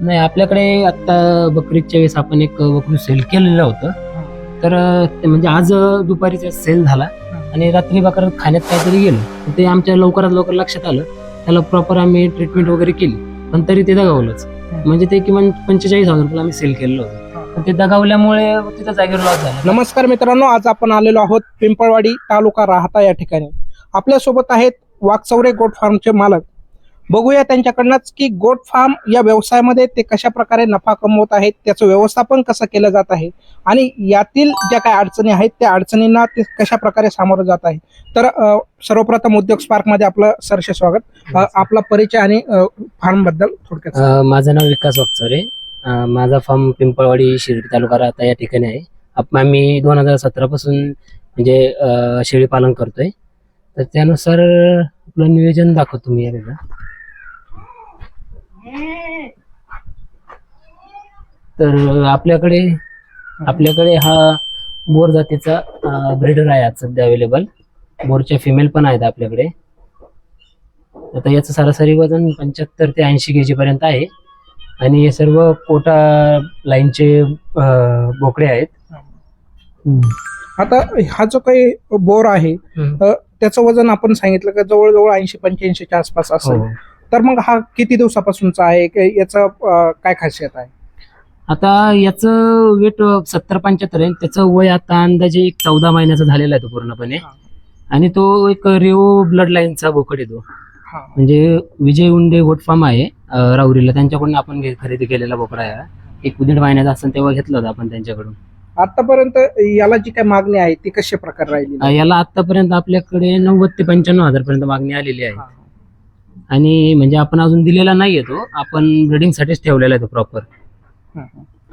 नाही, आपल्याकडे आता बकरीच्या वेळेस आपण एक बकरी सेल केलेलं होतं. तर ते म्हणजे आज दुपारीचा सेल झाला आणि रात्री बकरा खाण्यात काहीतरी गेलं. ते आमच्या लवकरात लवकर लक्षात आलं. त्याला प्रॉपर आम्ही ट्रीटमेंट वगैरे केली, पण तरी ते दगावलंच. म्हणजे ते किमान 45,000 रुपये आम्ही सेल केलेलं होतं. पण ते दगावल्यामुळे तिथं जागेवर लॉस झाला. नमस्कार मित्रांनो, आज आपण आलेलो आहोत पिंपळवाडी तालुका राहता या ठिकाणी. आपल्यासोबत आहेत वाकचौरे गोट फार्मचे मालक. बघूया त्यांच्याकडनंच की गोट फार्म या व्यवसायामध्ये ते कशा प्रकारे नफा कमवत आहेत, त्याचं व्यवस्थापन कसं केलं जात आहे आणि यातील ज्या काही अडचणी आहेत त्या अडचणींना ते कशा प्रकारे सामोरं जात आहे. तर सर्वप्रथम उद्योग स्पार्क मध्ये आपलं सरसे स्वागत. आपला परिचय आणि फार्म बद्दल थोडक्यात. माझं नाव विकास वाकचौरे. माझा फार्म पिंपळवाडी शिर्डी तालुका राहता या ठिकाणी आहे. आम्ही 2017 पासून म्हणजे शेळी पालन करतोय. तर त्यानुसार आपलं नियोजन दाखवतो मी एकदा. तर आपल्याकडे हा बोर जातीचा ब्रीडर आहे आज सध्या अवेलेबल. बोरच्या फिमेल पण आहेत आपल्याकडे. आता याचं सरासरी वजन 75 ते 80 kg पर्यंत आहे आणि हे सर्व कोटा लाईनचे बोकडे आहेत. आता हा जो काही बोर आहे त्याचं वजन आपण सांगितलं का जवळजवळ 80-85 च्या आसपास असेल. हो. तर मग हा किती दिवसापासूनचा आहे, याचं काय खासियत आहे? आता याचं वेट 70-75 आहे. त्याचं वय आता अंदाजे 14 महिन्याचा झालेला आहे तो पूर्णपणे. आणि तो एक रेओ ब्लड लाईनचा बोकड आहे तो. म्हणजे विजय उंडे गोट फार्म आहे राहुरीला, त्यांच्याकडून आपण खरेदी केलेला बोकडा आहे. 1-1.5 महिन्याचा असताना तेव्हा घेतला होता आपण त्यांच्याकडून. आतापर्यंत याला जी काही मागणी आहे ती कशा प्रकारे राहिली? याला आतापर्यंत आपल्याकडे 90 ते 95 हजार पर्यंत मागणी आलेली आहे. आणि म्हणजे आपण अजून दिलेला नाहीये तो, आपण ब्रीडिंग साठीच ठेवलेला आहे तो प्रॉपर.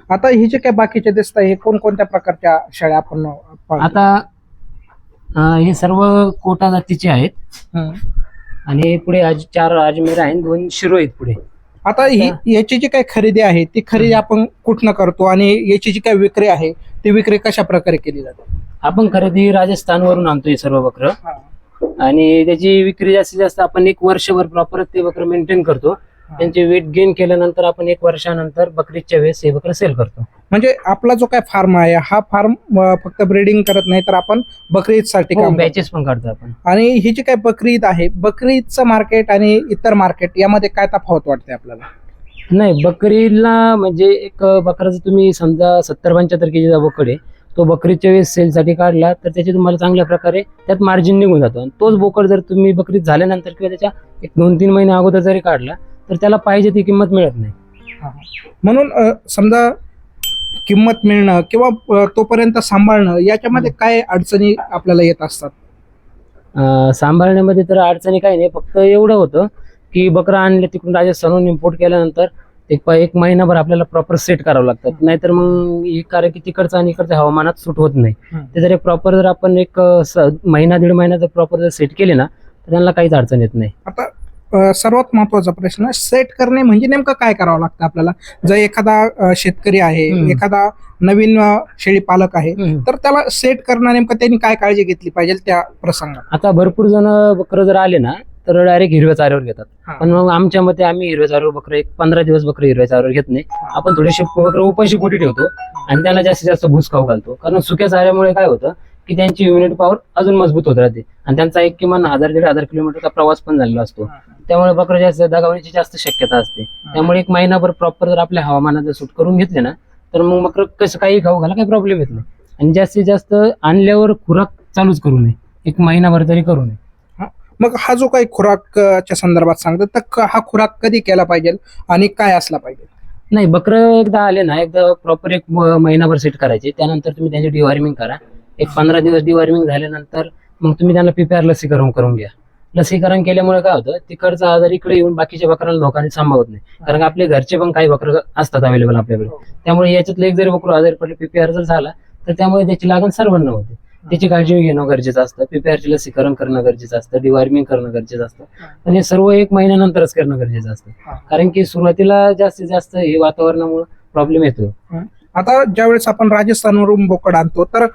आता हे जे काही बाकीचे दिसत आहे कोणकोणत्या प्रकारच्या शेळ्या आपण पाळतो? आता हे सर्व कोटा जातीचे आहेत आणि पुढे 4 अजमेर आहेत, 2 शिरो आहेत पुढे. आता याची जी काही खरेदी आहे ती खरेदी आपण कुठनं करतो आणि याची जी काही विक्री आहे ती विक्री कशा प्रकारे केली जाते? आपण खरेदी राजस्थानवरून आणतोय सर्व बकर आणि त्याची विक्री जास्तीत जास्त आपण 1 वर्षभर प्रॉपर ते बकर मेंटेन करतो. त्यांचे वेट गेन केल्यानंतर आपण 1 वर्षानंतर बकरीच्या वेळेस हे बकर सेल करतो. म्हणजे आपला जो काय फार्म आहे हा फार्म फक्त ब्रीडिंग करत नाही तर आपण बकरी ईदसाठी काम बॅचेस पण काढतो आपण. आणि ही जी काही बकरी ईद आहे, बकरी ईदचं मार्केट आणि इतर मार्केट यामध्ये काय तफावत वाटते आपल्याला? नाही, बकरीला म्हणजे एक बकराचं तुम्ही समजा 70-75 kg बोकड आहे, तो बकरीच्या वेळेस सेलसाठी काढला तर त्याची तुम्हाला चांगल्या प्रकारे त्यात मार्जिन निघून जातो. तोच बोकड जर तुम्ही बकरीत झाल्यानंतर किंवा त्याच्या 1-2-3 महिने अगोदर जरी काढला तर त्याला पाहिजे ती किंमत मिळत नाही. म्हणून समजा किंमत मिळणं किंवा तोपर्यंत सांभाळणं याच्यामध्ये काय अडचणी आपल्याला येत असतात? सांभाळण्यामध्ये तर अडचणी काही नाही, फक्त एवढं होतं की बकरा आणले तिकडून राजस्थानहून इम्पोर्ट केल्यानंतर एक महिनाभर आपल्याला प्रॉपर सेट करावं लागतात. नाहीतर मग कारण की तिकडचं आणि इकडच्या हवामानात सूट होत नाही. ते जर प्रॉपर जर आपण 1-1.5 महिना जर प्रॉपर जर सेट केले ना तर त्यांना काहीच अडचण येत नाही. आता सर्वात महत्वाचा प्रश्न, सेट करणे म्हणजे नेमकं काय करावं लागतं आपल्याला? जर एखादा शेतकरी आहे, एखादा नवीन शेळी पालक आहे तर त्याला सेट करणं नेमकं त्यांनी काय काळजी घेतली पाहिजे त्या प्रसंगात? आता भरपूर जण बकरं जर आले ना तर डायरेक्ट हिरव्या चाऱ्यावर घेतात. पण मग आमच्या मते आम्ही हिरव्या चाऱ्यावर बकरं 15 दिवस बकरं हिरव्या चाऱ्यावर घेत नाही. आपण थोडीशी बकरं उपाशी पोटी ठेवतो आणि त्यांना जास्तीत जास्त भूस खाऊ घालतो. कारण सुक्या चाऱ्यामुळे काय होतं की त्यांची इम्युनिटी पॉवर अजून मजबूत होत राहते आणि त्यांचा किमान 1000-1500 किलोमीटरचा प्रवास पण झालेला असतो. त्यामुळे बकरं जास्त दगावण्याची जास्त शक्यता असते. त्यामुळे 1 महिनाभर प्रॉपर जर आपल्या हवामानात जर सूट करून घेतले ना तर मग बकरं कसं काही खाऊ घाला, काही प्रॉब्लेम येत नाही. आणि जास्तीत जास्त आणल्यावर खुराक चालूच करू नये, 1 महिनाभर तरी करू नये. मग हा जो काही खुराकच्या संदर्भात सांगतात तर हा खुराक कधी केला पाहिजे आणि काय असला पाहिजे? नाही, बकरं एकदा आले ना, एकदा प्रॉपर 1 महिनाभर सेट करायचे. त्यानंतर तुम्ही त्यांची डिवॉर्मिंग करा. 15 दिवस डिवॉर्मिंग झाल्यानंतर मग तुम्ही त्यांना PPR लसीकरण करून घ्या. लसीकरण केल्यामुळे काय होतं, तिकडचा आजार इकडे येऊन बाकीच्या बकरांना धोका सांभाळत नाही. कारण आपले घरचे पण काही बकरं असतात अवेलेबल आपल्याकडे. त्यामुळे याच्यातलं एक जरी बकरू आजारी पडले, PPR जर झाला तर त्यामुळे त्याची लागण सर्वांना होते. त्याची काळजी घेणं गरजेचं असतं. PPR चे लसीकरण करणं गरजेचं असतं, डिवॉर्मिंग करणं गरजेचं असतं आणि हे सर्व 1 महिन्यानंतरच करणं गरजेचं असतं. कारण की सुरुवातीला जास्तीत जास्त हे वातावरणामुळे प्रॉब्लेम येतो. आता ज्यावेळेस आपण राजस्थानवरून बोकड आणतो तर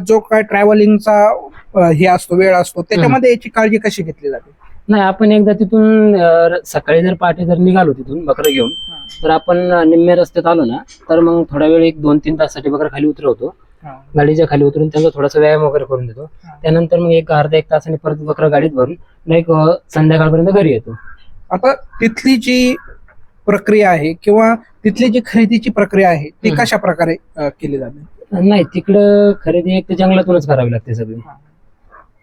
जो काय ट्रॅव्हलिंगचा हे असतो, वेळ असतो, त्याच्यामध्ये याची काळजी कशी घेतली जाते? नाही, आपण एकदा तिथून सकाळी जर पहाटे जर निघालो तिथून बकरं घेऊन, तर आपण निम्म्या रस्त्यात आलो ना, तर मग थोडा वेळ 1-2-3 तासासाठी बकरं खाली उतरवतो. गाडीच्या खाली उतरून त्यांचा थोडासा व्यायाम वगैरे करून देतो. त्यानंतर मग अर्धा-1 तासाने परत बकरं गाडीत भरून एक संध्याकाळपर्यंत घरी येतो. आता तिथली जी प्रक्रिया आहे किंवा तिथली जी खरेदीची प्रक्रिया आहे ती कशा प्रकारे केली जाते? नाही, तिकडं खरेदी एक तर जंगलातूनच करावी लागते सगळी.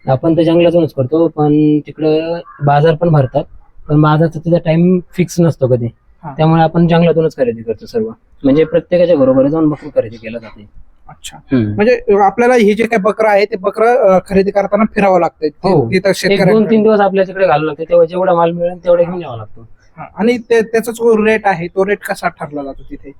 आपण तर जंगलातूनच करतो, पण तिकडं बाजार पण भरतात, पण बाजारचा त्याचा टाइम फिक्स नसतो कधी. त्यामुळे आपण जंगलातूनच खरेदी करतो सर्व. म्हणजे प्रत्येकाच्या घरोघरी जाऊन बकरू खरेदी केला जाते. अच्छा, म्हणजे आपल्याला हे जे काही बकरं आहे ते बकरं खरेदी करताना फिरावं लागतं. हो. तिथं 1-2-3 दिवस आपल्या तिकडे घालावं लागते, तेव्हा जेवढा माल मिळेल तेवढा घेऊन यावा लागतो. आणि त्याचा जो रेट आहे तो रेट कसा ठरला जातो तिथे?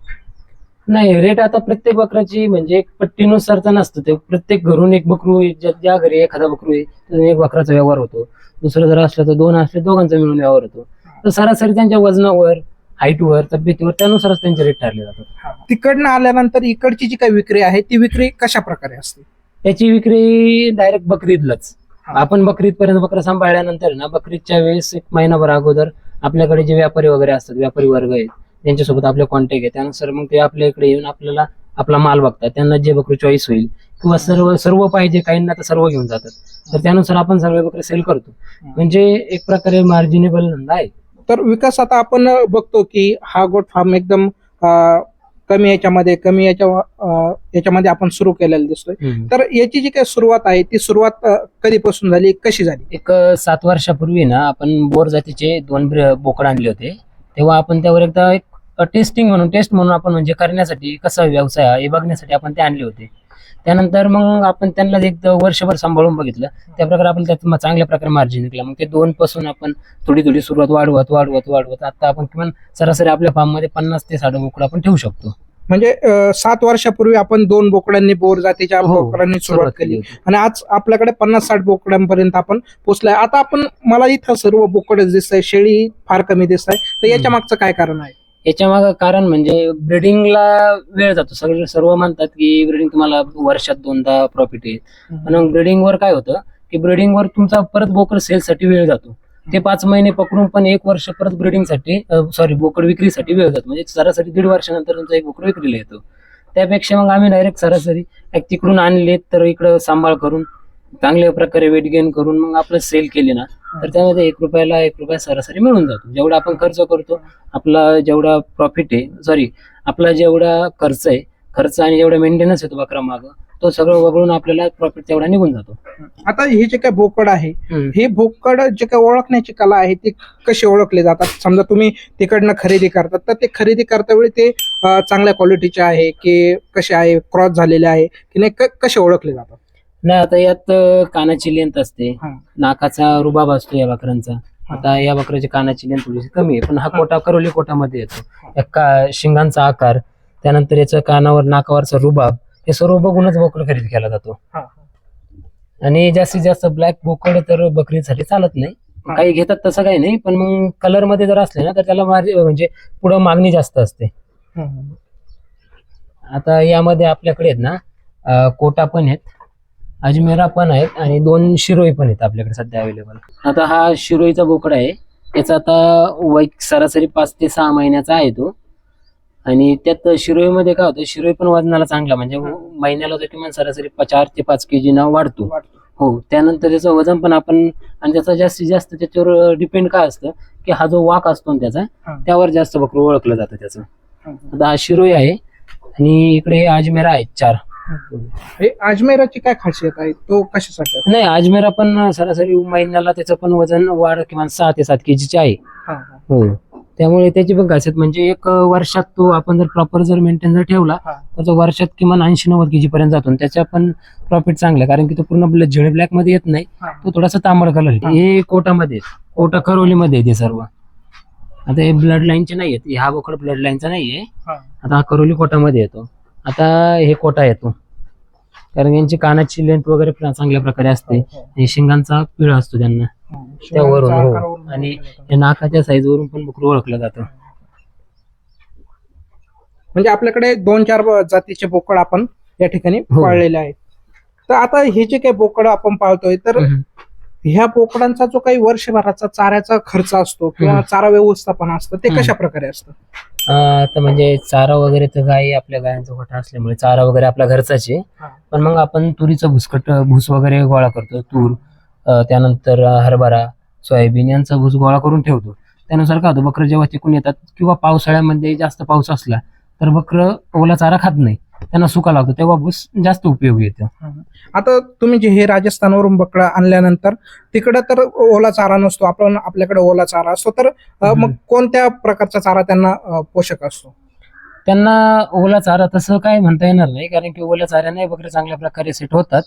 नाही, रेट आता प्रत्येक बकराची म्हणजे एक पट्टीनुसारचा नसतं ते. प्रत्येक घरून एक बकरू, ज्या घरी एखादा बकरू आहे तर एक बकराचा व्यवहार होतो. दुसरं जर असलं तर 2 असले दोघांचा मिळून व्यवहार होतो. तर सरासरी त्यांच्या वजनावर, हाईटवर, तब्येतीवर त्यानुसारच त्यांचे रेट ठरले जातात. तिकडनं आल्यानंतर इकडची जी काही विक्री आहे ती विक्री कशा प्रकारे असते? त्याची विक्री डायरेक्ट बकरीदलाच. आपण बकरीद पर्यंत बकरा सांभाळल्यानंतर ना, बकरीदच्या वेळेस 1 महिनाभर अगोदर आपल्याकडे जे व्यापारी वगैरे असतात, व्यापारी वर्ग आहेत, त्यांच्यासोबत आपले कॉन्टॅक्ट आहे. त्यानुसार मग ते आपल्या इकडे येऊन आपल्याला आपला माल बघतात. त्यांना जे बकरी चॉईस होईल किंवा सर्व पाहिजे, काहींना तर सर्व घेऊन जातात. तर त्यानुसार आपण सर्व बकरी सेल करतो. म्हणजे एक प्रकारे मार्जिनेबल धंदा आहे. तर विकास, आता आपण बघतो की हा गोट फार्म एकदम कमी याच्यामध्ये आपण सुरू केलेला दिसतोय. तर याची जी काही सुरुवात आहे ती सुरुवात कधीपासून झाली, कशी झाली? एक 7 वर्षापूर्वी ना, आपण बोर जातीचे 2 बोकड आणले होते. तेव्हा आपण त्यावर एकदा एक टेस्ट म्हणून आपण म्हणजे करण्यासाठी कसा व्यवसाय आहे हे बघण्यासाठी आपण ते आणले होते. त्यानंतर मग आपण त्यांना एक वर्षभर सांभाळून बघितलं. त्या प्रकारे आपण त्यात चांगल्या प्रकारे मार्जिन निघला. मग ते 2 पासून आपण थोडी सुरुवात वाढवत आता आपण किमान सरासरी आपल्या फार्म मध्ये 50 ते 60 बोकड आपण ठेवू शकतो. म्हणजे 7 वर्षापूर्वी आपण 2 बोकडांनी, बोर जातीच्या बोकडांनी सुरुवात केली आणि आज आपल्याकडे 50-60 बोकडांपर्यंत आपण पोहोचलाय. आता आपण, मला इथं सर्व बोकड दिसत आहे, शेळी फार कमी दिसत आहे. तर याच्या मागचं काय कारण आहे? याच्या मागं कारण म्हणजे ब्रिडिंगला वेळ जातो. सर्व म्हणतात की ब्रिडिंग तुम्हाला वर्षात 2दा प्रॉफिट येईल, पण मग ब्रिडिंगवर काय होतं की ब्रिडिंगवर तुमचा परत बोकड सेलसाठी वेळ जातो. ते 5 महिने पकडून पण 1 वर्ष परत ब्रिडिंगसाठी बोकड विक्रीसाठी वेळ जातो. म्हणजे सरासरी 1.5 वर्षानंतर तुमचा एक बोकड विक्रीला येतो. त्यापेक्षा मग आम्ही डायरेक्ट सरासरी तिकडून आणले, तर इकडं सांभाळ करून चांगल्या प्रकारे वेट गेन करून मग आपलं सेल केले ना, तर त्यामध्ये 1 रुपया सरासरी मिळून जातो. जेवढा आपण खर्च करतो, आपला जेवढा प्रॉफिट आहे, आपला जेवढा खर्च आणि जेवढा मेंटेनन्स येतो बकरा मागं, तो सगळं वगळून आपल्याला प्रॉफिट तेवढा निघून जातो. आता हे जे काही बोकड आहे, हे बोकड जे काही ओळखण्याची कला आहे ती कशी ओळखले जातात? समजा तुम्ही तिकडनं खरेदी करतात, तर ते खरेदी करता वेळी ते चांगल्या क्वालिटीचे आहे की कसे आहे, क्रॉस झालेले आहे की नाही, कसे ओळखले जातात? नाही, आता यात कानाची लेंथ असते, नाकाचा रुबाब असतो या बकरांचा. आता या बकऱ्याची कानाची लेंथ थोडीशी कमी आहे, पण हा कोटा करोली कोटामध्ये येतो. शिंगांचा आकार, त्यानंतर याचं कानावर नाकावरचा रुबाब, हे सर्व बघूनच बोकड खरेदी केला जातो. आणि जास्तीत जास्त ब्लॅक बोकड तर बकरीसाठी चालत नाही. काही घेतात तसं काही नाही, पण मग कलर मध्ये जर असले ना तर त्याला म्हणजे पुढं मागणी जास्त असते. आता यामध्ये आपल्याकडे आहेत ना, कोटा पण आहेत, अजमेरा पण आहेत आणि 2 शिरोई पण आहेत आपल्याकडे सध्या अवेलेबल. आता हा शिरोईचा बोकड आहे. त्याचा आता वय सरासरी 5 ते 6 महिन्याचा आहे तो. आणि त्यात शिरोईमध्ये काय होतं, शिरोई पण वजनाला चांगला, म्हणजे महिन्याला तो किमान सरासरी 4 ते 5 kg ना वाढतो. हो, त्यानंतर त्याचं वजन पण आपण, आणि त्याचा जास्तीत जास्त त्याच्यावर डिपेंड काय असतं की हा जो वाक असतो ना त्याचा, त्यावर जास्त बकरू ओळखलं जातं त्याचं. आता हा शिरोई आहे आणि इकडे हे अजमेरा आहेत 4. हे अजमेराची काय खासियत आहे, तो कशासाठी? नाही, अजमेरा पण सरासरी महिन्याला त्याचं पण वजन वाढ किमान 6 ते 7 kg आहे. हो, त्यामुळे त्याची पण खासियत म्हणजे 1 वर्षात तो आपण जर प्रॉपर जर मेंटेन जर ठेवला तर तो वर्षात किमान 80-90 kg पर्यंत जातो. त्याच्या पण प्रॉफिट चांगला, कारण की तो पूर्ण झेड ब्लॅक मध्ये येत नाही, तो थोडासा तांबड कलर. हे कोटामध्ये, कोटा करोलीमध्ये येते सर्व. आता हे ब्लड लाईनचे नाही आहेत, हा बोकड ब्लड लाईनचा नाहीये. आता हा करोली कोटामध्ये येतो. आता हे कोटा येतो कारण यांची कानाची लेंथ वगैरे चांगल्या प्रकारे असते आणि शिंगांचा पिळा असतो त्यांना त्यावरून. हो, आणि नाकाच्या साईज वरून पण बकरू ओळखलं जातं. म्हणजे आपल्याकडे 2-4 जातीचे बोकड आपण या ठिकाणी पाळलेले आहेत. तर आता हे जे काही बोकड आपण पाळतोय, तर ह्या बोकडांचा जो काही वर्षभराचा चाऱ्याचा खर्च असतो किंवा चारा व्यवस्थापन असतं ते कशा प्रकारे असतं? तर म्हणजे चारा वगैरे तर आपल्या गायांचा गोठा असल्यामुळे चारा वगैरे आपल्या घरचाच आहे. हा. पण मग आपण तुरीचं भूस वगैरे गोळा करतो. तूर, त्यानंतर हरभरा, सोयाबीन यांचा भूस गोळा करून ठेवतो. त्यानुसार काय होतं, बकरं जेव्हा तिकून येतात किंवा पावसाळ्यामध्ये जास्त पाऊस असला तर बकरं ओला चारा खात नाही, त्यांना सुका लागतो, तेव्हा भूस जास्त उपयोगी येतं. आता तुम्ही जे हे राजस्थानवरून बकरा आणल्यानंतर तिकडे तर ओला चारा नसतो, आपल्याकडे ओला चारा असतो, तर मग कोणत्या प्रकारचा चारा त्यांना पोषक असतो? त्यांना ओला चारा तसं काय म्हणता येणार नाही, कारण की ओल्या चाऱ्याने बकरे चांगल्या प्रकारे सेट होतात.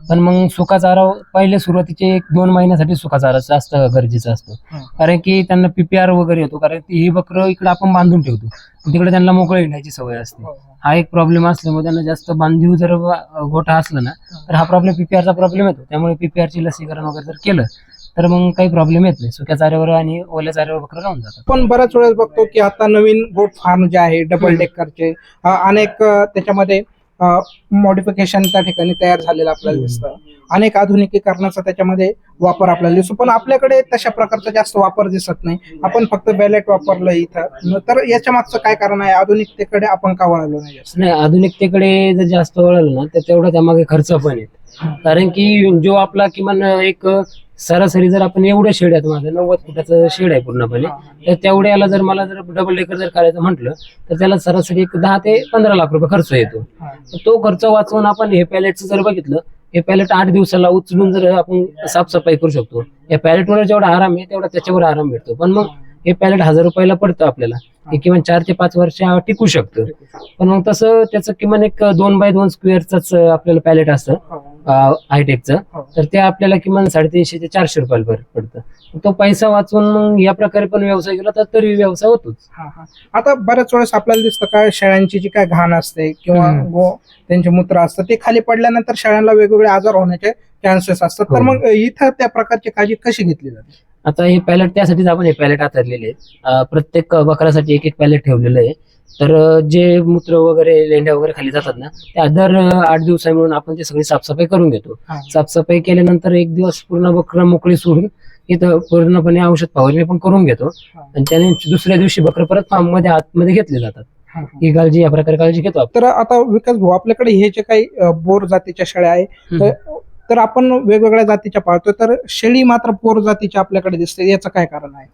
पण मग सुका चारा पहिले सुरुवातीचे 1-2 महिन्यासाठी सुका चारा जास्त गरजेचा असतो, कारण की त्यांना PPR वगैरे येतो, कारण की ही बकरं इकडे आपण बांधून ठेवतो, तिकडे त्यांना मोकळं येण्याची सवय असते. हा एक प्रॉब्लेम असल्यामुळे त्यांना जास्त बांधीव जर गोठा असला ना तर हा प्रॉब्लेम PPRचा प्रॉब्लेम येतो. त्यामुळे PPRची लसीकरण वगैरे जर केलं तर मग काही प्रॉब्लेम येत नाही, सुक्या चाऱ्यावर आणि ओल्या चाऱ्यावर बकरं राहून जातात. पण बऱ्याच वेळेस बघतो की आता नवीन गोट फार्म जे आहे डबल डेकरचे अनेक त्याच्यामध्ये मॉडिफिकेशन त्या ठिकाणी तयार झालेलं आपल्याला दिसतं, अनेक आधुनिकीकरणाचा त्याच्यामध्ये वापर आपल्याला दिसतो, पण आपल्याकडे तशा प्रकारचा जास्त वापर दिसत नाही. आपण फक्त बॅलेट वापरलं इथं, तर याच्या मागचं काय कारण आहे? आधुनिकतेकडे आपण का वळालो नाही जास्त? नाही, आधुनिकतेकडे जर जास्त वळलं ना तर तेवढा त्यामागे खर्च पण आहे, कारण की जो आपला किमान एक सरासरी जर आपण एवढ्या शेड आहेत, माझं 90 फुटाचं शेड आहे पूर्णपणे, तर तेवढ्याला जर मला जर डबल डेकर जर करायचं म्हटलं तर त्याला सरासरी एक 10 ते 15 लाख रुपये खर्च येतो. तो खर्च वाचवून आपण हे पॅलेटचं जर बघितलं, हे पॅलेट 8 दिवसाला उचलून जर आपण साफसफाई करू शकतो, या पॅलेटवर जेवढा आराम आहे तेवढा त्याच्यावर आराम भेटतो. पण मग हे पॅलेट 1000 रुपयाला पडतं आपल्याला, हे किमान 4 ते 5 वर्ष टिकू शकतं. पण मग तसं त्याचं किमान एक 2x2 स्क्वेअरच आपल्याला पॅलेट असतं हायटेकचं, तर ते आपल्याला किमान 350 ते 400 रुपयाला पडतं. तो पैसा वाचून मग या प्रकारे पण व्यवसाय केला तर तरी व्यवसाय होतोच. आता बऱ्याच वेळेस आपल्याला दिसतं काय, शेळ्यांची जी काय घाण असते किंवा त्यांचे मूत्र असतं ते खाली पडल्यानंतर शेळ्यांना वेगवेगळे आजार होण्याचे चान्सेस असतात, तर मग इथं त्या प्रकारची काळजी कशी घेतली जाते? आता हे पॅलेट, त्यासाठीच आपण हे पॅलेट हाताळलेले आहेत. प्रत्येक बकरासाठी एक पॅलेट ठेवलेलं आहे. तर जे मूत्र वगैरे लेंड्या वगैरे खाली जातात ना, त्या दर 8 दिवसा मिळून आपण ते सगळी साफसफाई करून घेतो. साफसफाई केल्यानंतर 1 दिवस पूर्ण बकरं मोकळी सोडून इथं पूर्णपणे औषध फवारणी पण करून घेतो, आणि त्याने दुसऱ्या दिवशी बकरं परत फार्म मध्ये आतमध्ये घेतले जातात. ही काळजी या प्रकारे काळजी घेतो आपण. तर आता विकास भाऊ, आपल्याकडे हे जे काही बोर जातीच्या शेळ्या आहे, तर आपण वेगवेगळ्या जातीच्या पाळतो, तर शेळी मात्र बोर जातीच्या आपल्याकडे दिसते, याचं काय कारण आहे?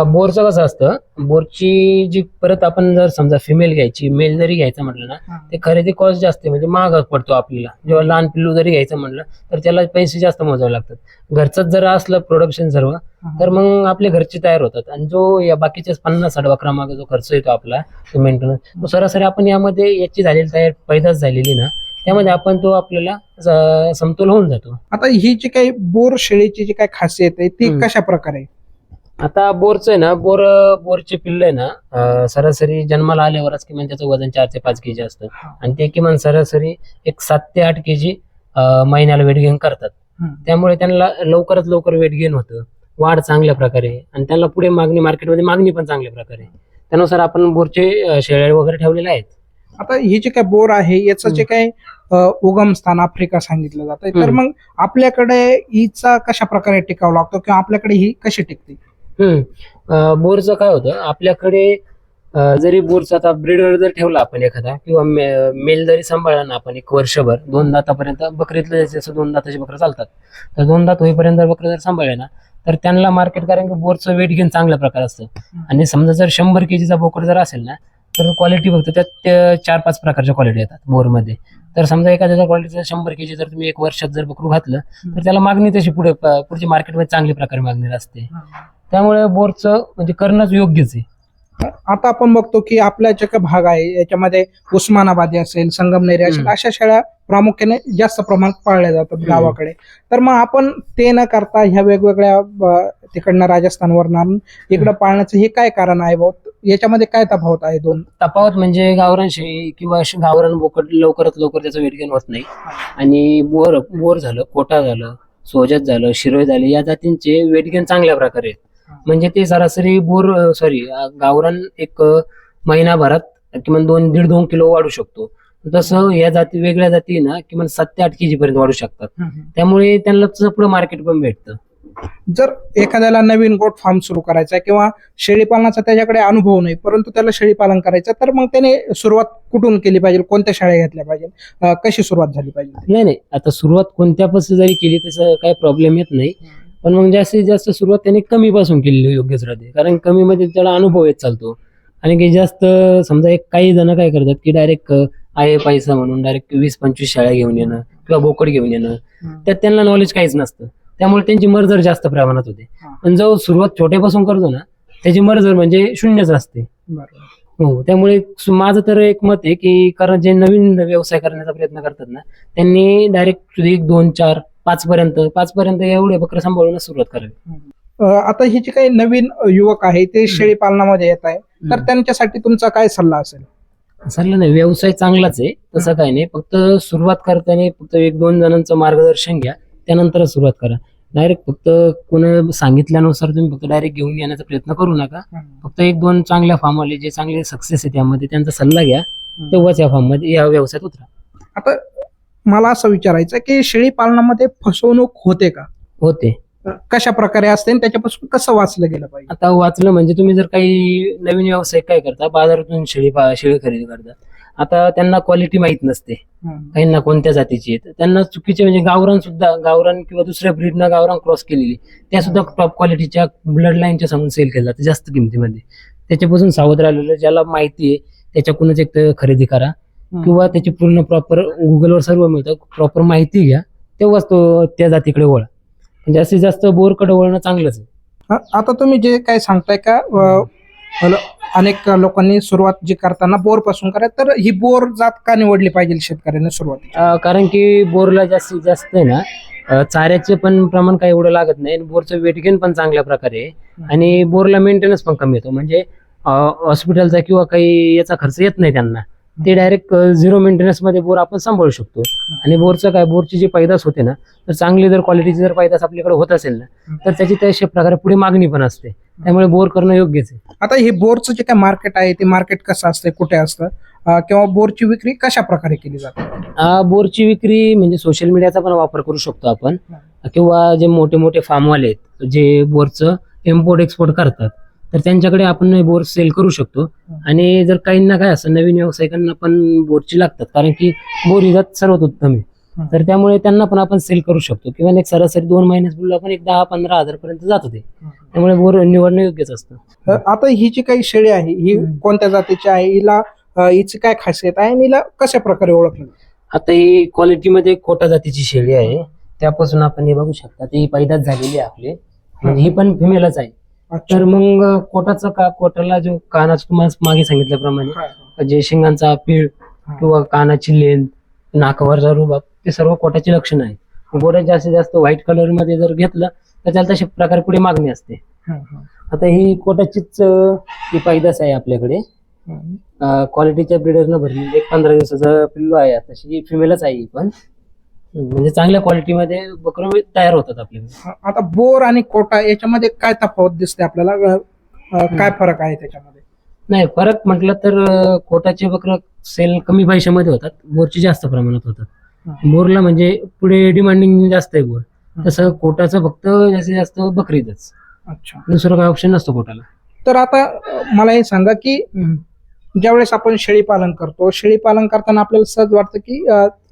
बोरचं कसं असतं, बोरची जी परत आपण जर समजा फिमेल घ्यायची, मेल जरी घ्यायचं म्हटलं ना, ते खरेदी कॉस्ट जास्त आहे, म्हणजे महाग पडतो आपल्याला. जेव्हा लहान पिल्लू जरी घ्यायचं म्हटलं तर त्याला पैसे जास्त मोजावे लागतात. घरचंच जर असलं प्रोडक्शन सर्व, तर मग आपले घरचे तयार होतात, आणि जो या बाकीच्या 50-60 बकरा मागे जो खर्च येतो आपला, तो मेंटेनन्स, तो सरासरी आपण यामध्ये याची झालेली तयार पैदाच झालेली ना, त्यामध्ये आपण तो आपल्याला समतोल होऊन जातो. आता ही जी काही बोर शेळीची जी काही खासियत आहे ती कशा प्रकारे? आता बोरचं आहे ना, बोरचे पिल्ल आहे ना, सरासरी जन्माला आल्यावरच किमान त्याचं वजन 4 ते 5 केजी असतं, आणि ते किमान सरासरी एक 7 ते 8 केजी महिन्याला वेट गेन करतात. त्यामुळे त्यांना लवकरात लवकर वेट गेन होतं, वाढ चांगल्या प्रकारे, आणि त्यांना पुढे मार्केटमध्ये मागणी पण चांगल्या प्रकारे. त्यानुसार आपण बोरचे शेळ्या वगैरे ठेवलेले आहेत. आता ही जी काही बोर आहे याचं जे काही उगम स्थान आफ्रिका सांगितलं जातं, तर मग आपल्याकडे हिचा कशा प्रकारे टिकाव लागतो किंवा आपल्याकडे ही कशी टिकते? बोरचं काय होतं, आपल्याकडे जरी बोरचा आता ब्रीडर जर ठेवला आपण एखादा, किंवा मेल जरी सांभाळला ना आपण 1 वर्षभर, 2 दातापर्यंत बकरीतलं जसं 2 दाताचे बकरं चालतात, तर 2 दात होईपर्यंत बकरं जर सांभाळले ना, तर त्यांना मार्केट, कारण की बोरचं वेट गेन चांगल्या प्रकार असतं. आणि समजा जर 100 केजीचा बोकड जर असेल ना, तर क्वालिटी बघतो त्यात 4-5 प्रकारच्या क्वालिटी येतात बोरमध्ये. तर समजा एखाद्या क्वालिटीचं 100 केजी जर तुम्ही 1 वर्षात जर बकरू घातलं, तर त्याला मागणी तशी पुढची मार्केटमध्ये चांगली प्रकारे मागणी असते. त्यामुळे बोरचं म्हणजे करणंच योग्यच आहे. आता आपण बघतो की आपल्या जे काही भाग आहे याच्यामध्ये उस्मानाबादी असेल, संगमनेरी असेल, अशा शेळ्या प्रामुख्याने जास्त प्रमाणात पाळल्या जातात गावाकडे. तर मग आपण ते न करता ह्या वेगवेगळ्या तिकडनं राजस्थानवरून इकडं पाळण्याचं हे काय कारण आहे भाऊ? याच्यामध्ये काय तफावत आहे? दोन तफावत म्हणजे गावरान शेळी किंवा गावरान बोकड लवकरात लवकर त्याचं वेट गेन होत नाही, आणि बोर झालं, कोटा झालं, सोजत झालं, शिरोय झाले, या जातींचे वेट गेन चांगल्या प्रकारे आहेत. म्हणजे ते सरासरी गावरान एक महिनाभरात किमान 1.5-2 किलो वाढू शकतो. तसं या जाती, वेगळ्या जाती ना, किमान 7 ते 8 केजी पर्यंत वाढू शकतात. त्यामुळे त्यांना पुढे मार्केट पण भेटतं. जर एखाद्याला नवीन गोट फार्म सुरू करायचा आहे किंवा शेळीपालनाचा त्याच्याकडे अनुभव नाही, परंतु त्याला शेळीपालन करायचं, तर मग त्याने सुरुवात कुठून केली पाहिजे, कोणत्या शाळा घेतल्या पाहिजे, कशी सुरुवात झाली पाहिजे? नाही, आता सुरुवात कोणत्यापासून जरी केली त्याचा काही प्रॉब्लेम येत नाही. पण मग जास्तीत जास्त सुरुवात त्याने कमी पासून केलेली योग्यच राहते, कारण कमी मध्ये त्याला अनुभव येत चालतो. आणि काही जास्त समजा काही जण काय करतात की डायरेक्ट आहे पैसा म्हणून डायरेक्ट 20-25 शाळा घेऊन येणं किंवा बोकड घेऊन येणं, त्यात त्यांना नॉलेज काहीच नसतं, त्यामुळे त्यांची मर्जर जास्त प्रमाणात होते. पण जो सुरुवात छोट्यापासून करतो ना त्याची मर्जर म्हणजे शून्यच असते. हो, त्यामुळे माझं तर एक मत आहे की कारण जे नवीन व्यवसाय करण्याचा प्रयत्न करतात ना त्यांनी डायरेक्ट 1, 2, 4, 5 पर्यंत एवढे बकरं सांभाळूनच सुरुवात करावी. आता ही जी काही नवीन युवक आहे ते शेळीपालनामध्ये येत आहे, तर त्यांच्यासाठी तुमचा काय सल्ला असेल? सल्ला नाही, व्यवसाय चांगलाच आहे तसं काही नाही, फक्त सुरुवात करताना फक्त 1-2 जणांचं मार्गदर्शन घ्या, त्यानंतरच सुरुवात करा. डायरेक्ट फक्त कोणी सांगितल्यानुसार तुम्ही फक्त डायरेक्ट घेऊन येण्याचा प्रयत्न करू नका. फक्त 1-2 चांगल्या फार्मवाले जे चांगले सक्सेस आहे त्यामध्ये त्यांचा सल्ला घ्या, तेव्हाच या फार्ममध्ये या व्यवसायात उतरा. आता मला असं विचारायचं आहे की शेळीपालनामध्ये फसवणूक होते का? होते. कशा प्रकारे असते आणि त्याच्यापासून कसं वाचलं गेलं पाहिजे? आता वाचलं म्हणजे तुम्ही जर काही नवीन व्यवसाय काय करता, बाजारातून शेळी खरेदी करतात, आता त्यांना क्वालिटी माहित नसते, काहींना कोणत्या जातीची आहे, त्यांना चुकीचे म्हणजे गावरान किंवा दुसऱ्या ब्रीडनं गावरान क्रॉस केलेली त्या सुद्धा टॉप क्वालिटीच्या ब्लड लाईनच्या सांगून सेल केल्या जाते जास्त किमतीमध्ये. त्याच्यापासून सावध राहिलेलं ज्याला माहिती आहे त्याच्याकडूनच एक तर खरेदी करा, किंवा त्याची पूर्ण प्रॉपर गुगलवर सर्व मिळतं, प्रॉपर माहिती घ्या, तेव्हाच तो त्या जातीकडे वळा. जास्तीत जास्त बोरकडे वळणं चांगलंच आहे. आता तुम्ही जे काय सांगताय का अनेक लोकांनी सुरुवात जी करताना बोर पासून करा, तर ही बोर जात का निवडली पाहिजे शेतकऱ्यांनी सुरुवात? कारण की बोरला जास्तीत जास्त आहे ना चाऱ्याचे पण प्रमाण काही एवढं लागत नाही, बोरचं वेट गेन पण चांगल्या प्रकारे आहे, आणि बोरला मेंटेनन्स पण कमी येतो, म्हणजे हॉस्पिटलचा किंवा काही याचा खर्च येत नाही त्यांना. ते डायरेक्ट 0 मेंटेनन्स मध्ये बोर आपण सांभाळू शकतो. आणि बोरचं काय, बोरची जी पैदास होते ना, तर चांगली जर क्वालिटीची जर पैदास आपल्याकडे होत असेल ना तर त्याची त्या प्रकारे पुढे मागणी पण असते, त्यामुळे बोर करणं योग्यच आहे. आता हे बोरचं जे काय मार्केट आहे ते मार्केट कसं असतं, कुठे असतं, किंवा बोरची विक्री कशा प्रकारे केली जाते? बोरची विक्री म्हणजे सोशल मीडियाचा पण वापर करू शकतो आपण, किंवा जे मोठे मोठे फार्मवाले आहेत जे बोरचं इम्पोर्ट एक्सपोर्ट करतात तर त्यांच्याकडे आपण बोर सेल करू शकतो. आणि जर काहींना काय असं नवीन व्यावसायिकांना पण बोरची लागतात, कारण की बोर ही जात सर्वात उत्तम आहे, तर त्यामुळे त्यांना पण आपण सेल करू शकतो. किंवा एक सरासरी 2 महिन्यात बोललो आपण एक 10-15 हजार पर्यंत जात होते, त्यामुळे बोर निवडणं योग्यच असतं. आता ही जी काही शेळी आहे ही कोणत्या जातीची आहे, हिची काय खासियत आहे आणि हिला कशा प्रकारे ओळखलं? आता ही क्वालिटीमध्ये कोटा जातीची शेळी आहे, त्यापासून आपण हे बघू शकता ती पैदास झालेली आहे आपली, म्हणजे ही पण फिमेलच आहे. तर मग कोटाला जो कानाचं तुम्हाला मागे सांगितल्याप्रमाणे जे शिंगांचा पीळ किंवा कानाची लेंथ, नाकावरचा रुबाब, ते सर्व कोटाची लक्षणं आहेत. गोऱ्यात जास्तीत जास्त व्हाईट कलर मध्ये जर घेतलं तर त्याला तशा प्रकारे पुढे मागणी असते. आता ही कोटाचीच ही पैदास आहे आपल्याकडे, क्वालिटीच्या ब्रीडरनं भरलेली एक 15 दिवसाचा पिल्लू आहे. तशी फिमेलच आहे ही पण, म्हणजे चांगल्या क्वालिटीमध्ये बकरं तयार होतात आपल्याकडे. आता बोर आणि कोटा याच्यामध्ये काय तफावत दिसते आपल्याला, काय फरक आहे त्याच्यामध्ये? नाही, फरक म्हटलं तर कोटाचे बकरं सेल कमी पैशामध्ये होतात, बोरची जास्त प्रमाणात होतात. बोरला म्हणजे पुढे डिमांडिंग जास्त आहे बोर, तसं कोटाचं फक्त जास्तीत जास्त बकरीतच, दुसरं काय ऑप्शन नसतो कोटाला. तर आता मला हे सांगा की ज्यावेळेस आपण शेळीपालन करतो, शेळीपालन करताना आपल्याला सहज वाटतं की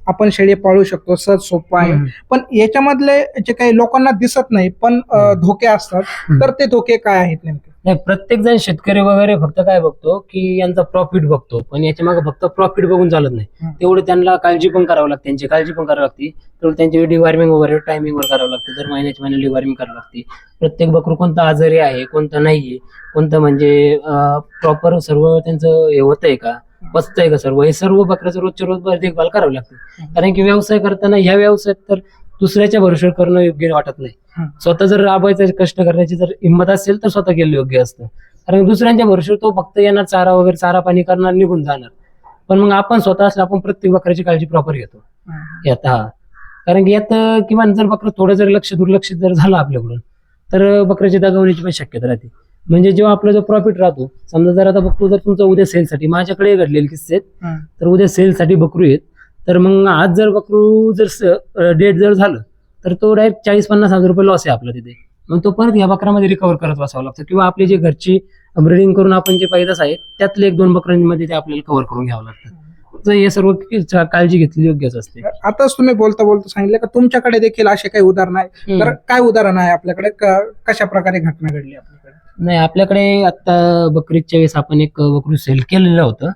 आपण शेळी पाळू शकतो, सहज सोपं आहे, पण याच्यामधले जे काही लोकांना दिसत नाही पण धोके असतात, तर ते धोके काय आहेत नेमके? नाही, प्रत्येक जण शेतकरी वगैरे फक्त काय बघतो की यांचा प्रॉफिट बघतो, पण याच्या मागे फक्त प्रॉफिट बघून चालत नाही, तेवढे त्यांना काळजी पण करावी लागते, त्यांची काळजी पण करावी लागते, तेवढं त्यांची डिवॉर्मिंग वगैरे टायमिंगवर करावं लागते, दर महिन्याच्या महिन्याला डिवॉर्मिंग करावी लागते. प्रत्येक बकरू कोणतं आजारी आहे, कोणतं नाहीये, कोणतं म्हणजे प्रॉपर सर्व त्यांचं हे होतंय का, पचतंय का, सर्व हे सर्व बकऱ्याचं रोजच्या रोज देखभाल करावी लागते. कारण की व्यवसाय करताना ह्या व्यवसायात तर दुसऱ्याच्या भरोश्यावर करणं योग्य वाटत नाही. स्वतः जर राबायचं, कष्ट करण्याची जर हिंमत असेल तर स्वतः केलं योग्य असतं, कारण दुसऱ्यांच्या भरोश्यावर तो फक्त येणार, चारा वगैरे चारा पाणी करणार, निघून जाणार. पण मग आपण स्वतः असलं आपण प्रत्येक बकऱ्याची काळजी प्रॉपर घेतो यात. कारण की यात किमान जर बकरं थोडं जर दुर्लक्षित जर झालं आपल्याकडून तर बकऱ्याची दगावण्याची पण शक्यता राहते. म्हणजे जेव्हा आपला जो प्रॉफिट राहतो, समजा जर आता बकरू जर तुमचा उद्या सेलसाठी, माझ्याकडे घडलेले किस्से आहेत, तर उद्या सेलसाठी बकरू येत, तर मग आज जर बकरू जर डेट जर झालं तर तो डायरेक्ट 40-50 हजार रुपये लॉस आहे आपला तिथे. मग तो परत या बकरामध्ये रिकवर करत बसावं लागतं, किंवा आपली जे घरची ब्रिडिंग करून आपण जे पैदास आहेत त्यातले 1-2 बकरांमध्ये ते आपल्याला कव्हर करून घ्यावं लागतं. तर हे सर्व काळजी घेतली योग्यच असते. आताच तुम्ही बोलता बोलता सांगितलं का तुमच्याकडे देखील असे काही उदाहरण आहे, तर काय उदाहरण आहे आपल्याकडे, कशा प्रकारे घटना घडली आपल्याकडे? नाही, आपल्याकडे आता बकरीच्या वेळेस आपण एक बकरू सेल केलेलं होतं.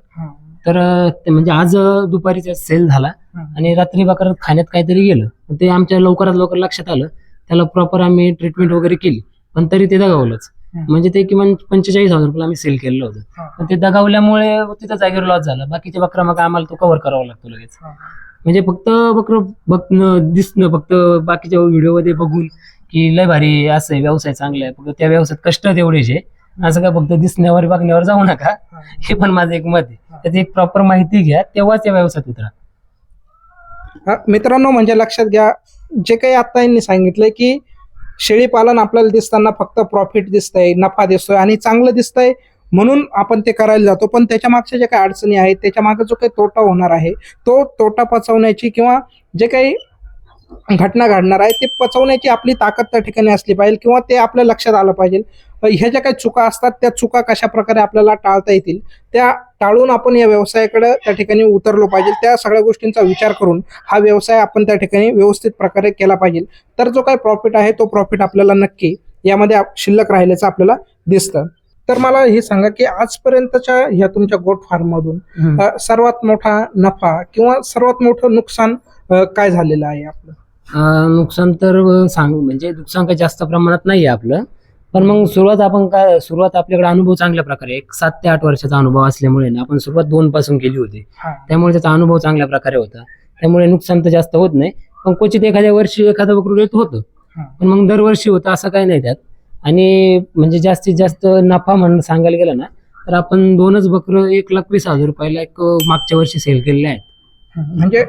तर ते म्हणजे आज दुपारी सेल झाला आणि रात्री बकरा खाण्यात काहीतरी गेलं, ते आमच्या लवकरात लवकर लक्षात आलं. त्याला प्रॉपर आम्ही ट्रीटमेंट वगैरे केली, पण तरी ते दगावलंच. म्हणजे ते किमान 45,000 रुपये आम्ही सेल केलेलं होतं. पण ते दगावल्यामुळे तिथं जागेवर लॉस झाला. बाकीचे बकरा मग आम्हाला तो कव्हर करावा लागतो लगेच. म्हणजे फक्त बकरं बघणं दिसणं, फक्त बाकीच्या व्हिडिओमध्ये बघून की लय भारी असं आहे, व्यवसाय चांगला आहे, फक्त त्या व्यवसायात कष्ट तेवढेच आहे, असं काय फक्त दिसण्यावर बघण्यावर जाऊ नका. हे पण माझं एक मत आहे. त्याची एक प्रॉपर माहिती घ्या, तेव्हाच या व्यवसायात उतरा. मित्रांनो, म्हणजे लक्षात घ्या, जे काही आता यांनी सांगितलंय की शेळी पालन आपल्याला दिसताना फक्त प्रॉफिट दिसतंय, नफा दिसतोय आणि चांगलं दिसतंय म्हणून आपण ते करायला जातो, पण त्याच्या मागच्या ज्या काही अडचणी आहेत, त्याच्या मागे जो काही तोटा होणार आहे, तो तोटा पचवण्याची किंवा जे काही घटना घडणार आहे ते पचवण्याची आपली ताकद त्या ठिकाणी असली पाहिजे, किंवा ते आपल्या लक्षात आलं पाहिजे. ह्या ज्या काही चुका असतात त्या चुका कशा प्रकारे आपल्याला टाळता येतील, त्या टाळून आपण या व्यवसायाकडे त्या ठिकाणी उतरलो पाहिजे. त्या सगळ्या गोष्टींचा विचार करून हा व्यवसाय आपण त्या ठिकाणी व्यवस्थित प्रकारे केला पाहिजे. तर जो काही प्रॉफिट आहे तो प्रॉफिट आपल्याला नक्की यामध्ये शिल्लक राहिल्याचं आपल्याला दिसतं. तर मला हे सांगा की आजपर्यंतच्या ह्या तुमच्या गोट फार्म मधून सर्वात मोठा नफा किंवा सर्वात मोठं नुकसान काय झालेलं आहे आपलं? नुकसान तर म्हणजे नुकसान काही जास्त प्रमाणात नाही आहे आपलं, पण मग सुरुवात आपल्याकडे अनुभव चांगल्या प्रकारे 7 ते 8 वर्षाचा अनुभव असल्यामुळे ना, आपण सुरुवात 2 पासून केली होती, त्यामुळे त्याचा अनुभव चांगल्या प्रकारे होता. त्यामुळे नुकसान तर जास्त होत नाही, पण क्वचित एखाद्या वर्षी एखादं बकरू येत होतं, पण मग दरवर्षी होतं असं काही नाही त्यात. आणि म्हणजे जास्तीत जास्त नफा म्हणून सांगायला गेलं ना, तर आपण 2च बकरं 1,20,000 रुपयाला एक मागच्या वर्षी सेल केलेले आहेत. म्हणजे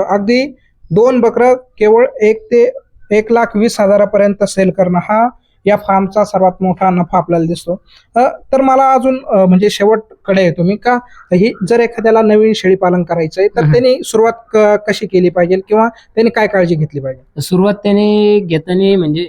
अगदी 2 बकरं केवळ 1 ते 1,20,000 पर्यंत सेल करणं हा या फार्मचा सर्वात मोठा नफा आपल्याला दिसतो. तर मला अजून म्हणजे शेवटकडे येतो मी, का ही जर एखाद्याला नवीन शेळी पालन करायचंय तर त्यांनी सुरुवात कशी केली पाहिजे किंवा त्यांनी काय काळजी घेतली पाहिजे? सुरुवात त्याने घेताना म्हणजे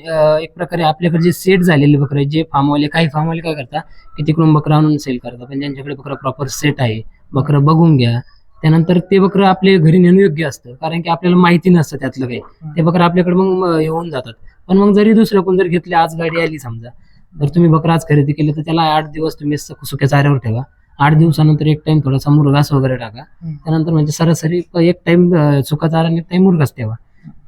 एक प्रकारे आपल्याकडे जे सेट झालेले बकरे, जे काही फार्मवाले काय करतात की तिकडून बकरा आणून सेल करतात, पण ज्यांच्याकडे बकरा प्रॉपर सेट आहे, बकरं बघून घ्या, त्यानंतर ते बकरं आपले घरी नेणं योग्य असतं, कारण की आपल्याला माहिती नसतं त्यातलं काही. ते बकरं आपल्याकडे मग येऊन जातात. पण मग जरी दुसरं कोण जर घेतले, आज गाडी आली समजा, जर तुम्ही बकरा आज खरेदी केली तर त्याला 8 दिवस तुम्ही सुक्या चाऱ्यावर ठेवा. 8 दिवसानंतर एक टाइम थोडासा मुरघास वगैरे टाका. त्यानंतर म्हणजे सरासरी एक टाइम सुका चारा आणि एक टाइम मुरघास ठेवा.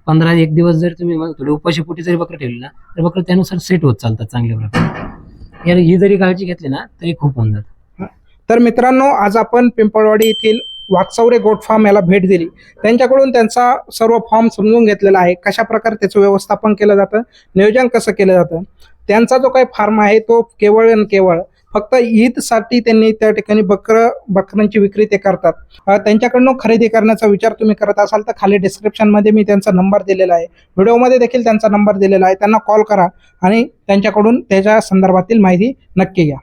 15-1 दिवस जर तुम्ही थोडे उपाशी पोटी जरी बकरं ठेवली ना, तर बकरं त्यानुसार सेट होत चालतात चांगल्या प्रकारे. ही जरी काळजी घेतली ना तरी खूप होऊन जातं. तर मित्रांनो, आज आपण पिंपळवाडी येथील वाकचौरे गोट फार्म याला भेट दिली. त्यांच्याकडून त्यांचा सर्व फॉर्म समजून घेतलेला आहे, कशा प्रकारे त्याचं व्यवस्थापन केलं जातं, नियोजन कसं केलं जातं. त्यांचा जो काही फार्म आहे तो केवळ आणि केवळ फक्त ईदसाठी त्यांनी त्या ठिकाणी बकरांची विक्री ते करतात. त्यांच्याकडनं खरेदी करण्याचा विचार तुम्ही करत असाल तर खाली डिस्क्रिप्शनमध्ये मी त्यांचा नंबर दिलेला आहे, व्हिडिओमध्ये देखील त्यांचा नंबर दिलेला आहे. त्यांना कॉल करा आणि त्यांच्याकडून त्याच्या संदर्भातील माहिती नक्की घ्या.